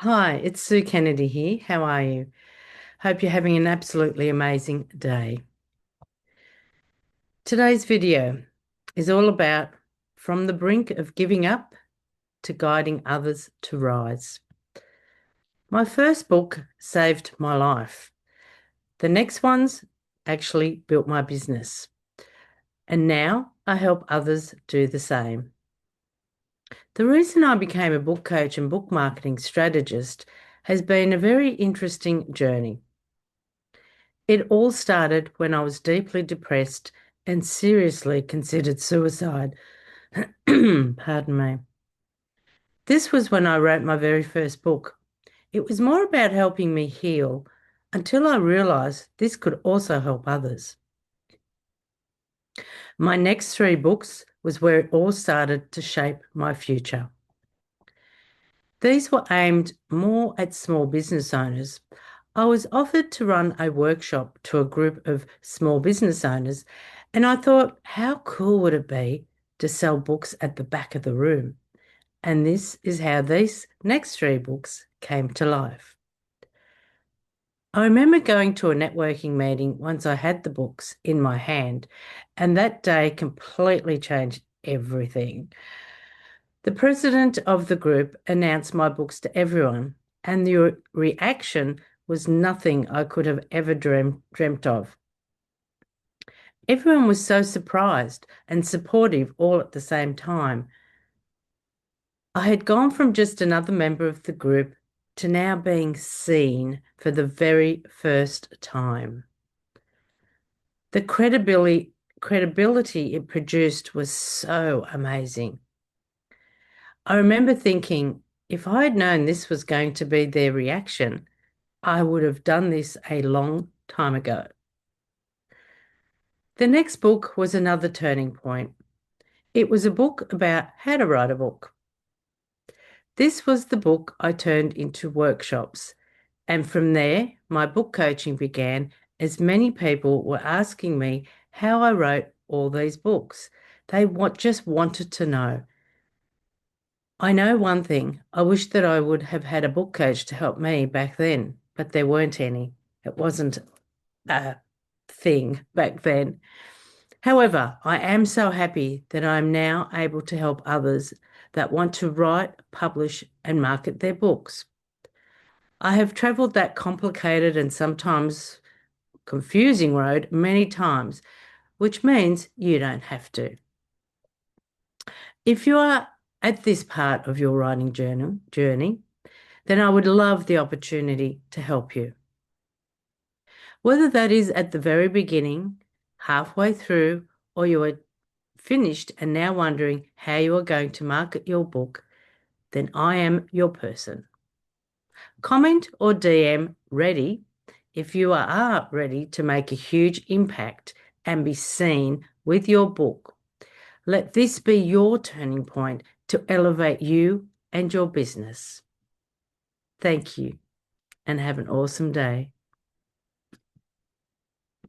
Hi, it's Sue Kennedy here. How are you? Hope you're having an absolutely amazing day. Today's video is all about from the brink of giving up to guiding others to rise. My first book saved my life. The next ones actually built my business. And now I help others do the same. The reason I became a book coach and book marketing strategist has been a very interesting journey. It all started when I was deeply depressed and seriously considered suicide. Pardon me. This was when I wrote my very first book. It was more about helping me heal until I realized this could also help others. My next three books was where it all started to shape my future. These were aimed more at small business owners. I was offered to run a workshop to a group of small business owners, and I thought, how cool would it be to sell books at the back of the room? And this is how these next three books came to life. I remember going to a networking meeting once I had the books in my hand, and that day completely changed everything. The president of the group announced my books to everyone, and the reaction was nothing I could have ever dreamt of. Everyone was so surprised and supportive all at the same time. I had gone from just another member of the group to now being seen for the very first time. The credibility it produced was so amazing. I remember thinking, if I had known this was going to be their reaction, I would have done this a long time ago. The next book was another turning point. It was a book about how to write a book. This was the book I turned into workshops, and from there, my book coaching began as many people were asking me how I wrote all these books. They just wanted to know. I know one thing. I wish that I would have had a book coach to help me back then, but there weren't any. It wasn't a thing back then. However, I am so happy that I'm now able to help others that want to write, publish, and market their books. I have traveled that complicated and sometimes confusing road many times, which means you don't have to. If you are at this part of your writing journey, then I would love the opportunity to help you. Whether that is at the very beginning, halfway through, or you are finished and now wondering how you are going to market your book, then I am your person. Comment or DM ready if you are ready to make a huge impact and be seen with your book. Let this be your turning point to elevate you and your business. Thank you and have an awesome day.